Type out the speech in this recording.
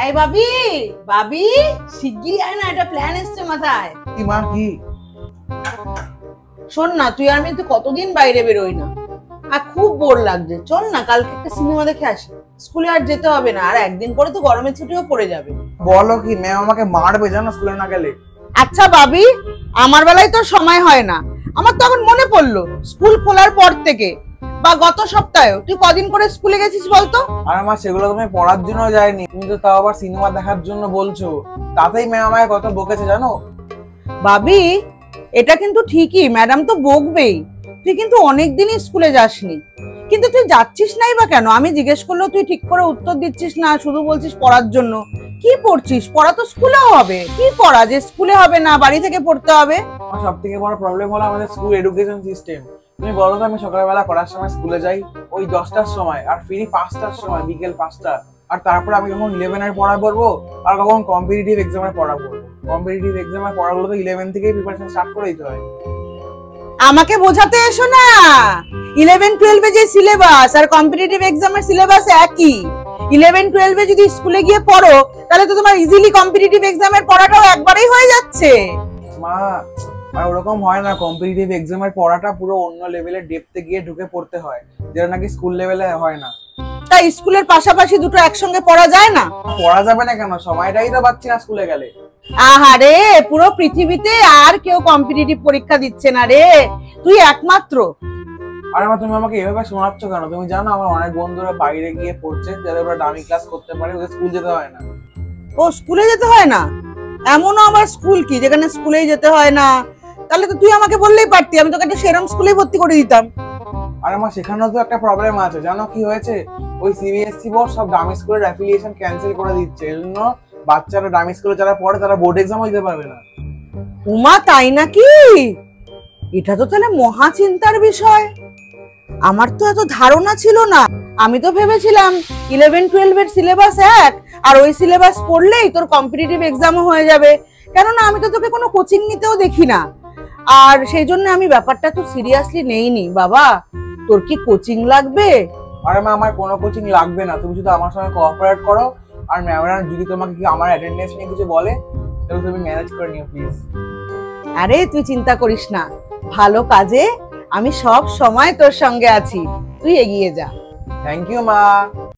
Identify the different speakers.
Speaker 1: এই বাবি, বাবি শিগগিরই আয় না, একটা প্ল্যান এসছে মাথায়।
Speaker 2: কি মা কি?
Speaker 1: শোন না, তুই আর আমি তো কতদিন বাইরে বেরোই না, আর খুব বোর লাগছে। চল না কালকে একটা সিনেমা দেখে আসি। স্কুলে আর যেতে হবে না, আর একদিন পরে তো গরমের ছুটিও পড়ে যাবে।
Speaker 2: বলো কি, ম্যাম আমাকে মারবে জানো স্কুলে না গেলে।
Speaker 1: আচ্ছা বাবি, আমার বেলায় তো সময় হয় না। আমার তো এখন মনে পড়লো স্কুল খোলার পর থেকে বা গত সপ্তাহে তুই কদিন করে স্কুলে গেছিস বলতো?
Speaker 2: আর আমার সেগুলো তুমি পড়ার জন্য যায়নি, তুমি তো তাও আবার সিনেমা দেখার জন্য বলছো। তাতেই ম্যাম আমাকে কত বকেছে জানো।
Speaker 1: বাবি এটা কিন্তু ঠিকই, ম্যাডাম তো বকবেই। তুই কিন্তু অনেকদিনই স্কুলে যাসনি, কিন্তু তুই যাচ্ছিস নাই বা কেন? আমি জিজ্ঞেস করলেও তুই ঠিক করে উত্তর দিচ্ছিস না, শুধু বলছিস পড়ার জন্য। কি পড়ছিস? পড়া তো স্কুলেও হবে। কি পড়া যে স্কুলে হবে না, বাড়ি থেকে পড়তে হবে?
Speaker 2: আমার সব থেকে বড় প্রবলেম হলো আমাদের স্কুল এডুকেশন সিস্টেম। তুমি বলো তো, আমি সকালবেলা পড়ার সময় স্কুলে যাই ওই 10টার সময়, আর ফিরি 5টার সময়, বিকেল 5টা। আর তারপর আমি কখন 11-এর পড়া পড়বো, আর কখন কম্পিটিটিভ এক্সামের পড়া পড়বো। কম্পিটিটিভ এক্সামের পড়াগুলো তো 11 থেকেই প্রিপারেশন স্টার্ট করে দিতে হয়।
Speaker 1: আমাকে বোঝাতে এসো না। 11-12 যে সিলেবাস আর কম্পিটিটিভ এক্সামের সিলেবাস একই। 11-12 যদি স্কুলে গিয়ে পড়ো, তাহলে তো তোমার ইজিলি কম্পিটিটিভ এক্সামের পড়াটাও একবারেই হয়ে যাচ্ছে।
Speaker 2: মা, আর ওরকম হয় না। কম্পিটিটিভ এক্সামের পড়াটা পুরো অন্য লেভেলের ডেপথে গিয়ে ঢুকে পড়তে হয়, যেটা নাকি স্কুল লেভেলে হয় না।
Speaker 1: তাই স্কুলের পাশাপাশি দুটো একসঙ্গে পড়া যায় না?
Speaker 2: পড়া যাবে না কেন? সময়টাই তো পাচ্ছি না স্কুলে গেলে।
Speaker 1: আহারে, পুরো পৃথিবীতে আর কেউ কম্পিটিটিভ পরীক্ষা দিচ্ছে না রে, তুই একমাত্র।
Speaker 2: আর মা, তুমি আমাকে এভাবে শোনাচ্ছ কেন? তুমি জানো আমার অনেক বন্ধুরা বাইরে গিয়ে পড়ছে, যাদের ওরা দামি ক্লাস করতে পারে, ওদের স্কুল যেতে হয় না।
Speaker 1: ও স্কুলে যেতে হয় না? এমনও আবার স্কুল কি যেখানে স্কুলেই যেতে হয় না? তাহলে তো তুই আমাকে বললেই পারতি, আমি তোকে একটা সেরম স্কুলেই ভর্তি করে দিতাম।
Speaker 2: আর আমার সেখানেও তো একটা প্রবলেম আছে, জানো কি হয়েছে? ওই সিবিএসসি বোর্ড সব দামি স্কুলের অ্যাফিলিয়েশন ক্যান্সেল করে দিচ্ছে। এর জন্য বাচ্চারা দামি স্কুলে যারা পড়ে তারা বোর্ড এক্সামও দিতে পারবে না।
Speaker 1: উমা, তাই নাকি? এটা তো তাহলে মহা চিন্তার বিষয়। আমার তো এত ধারণা ছিল না। আমি তো ভেবেছিলাম 11-12 এর সিলেবাস এক, আর ওই সিলেবাস পড়লেই তোর কম্পিটিটিভ এক্সামও হয়ে যাবে। কেননা আমি তো তোকে কোনো কোচিং নিতেও দেখি না, আর সেই জন্য আমি ব্যাপারটা তো সিরিয়াসলি নেইনি। বাবা, তোর কি কোচিং লাগবে?
Speaker 2: আরে মা, আমার কোনো কোচিং লাগবে না, তুমি শুধু আমার সঙ্গে কোঅপারেট করো। আর ম্যামরা যদি তোমাকে কি আমার অ্যাটেন্ডেন্স নিয়ে কিছু বলে, তাহলে তুমি ম্যানেজ করে নিও প্লিজ।
Speaker 1: আরে তুই চিন্তা করিস না, ভালো কাজে আমি সব সময় তোর সঙ্গে আছি, তুই এগিয়ে যা।
Speaker 2: থ্যাংক ইউ মা।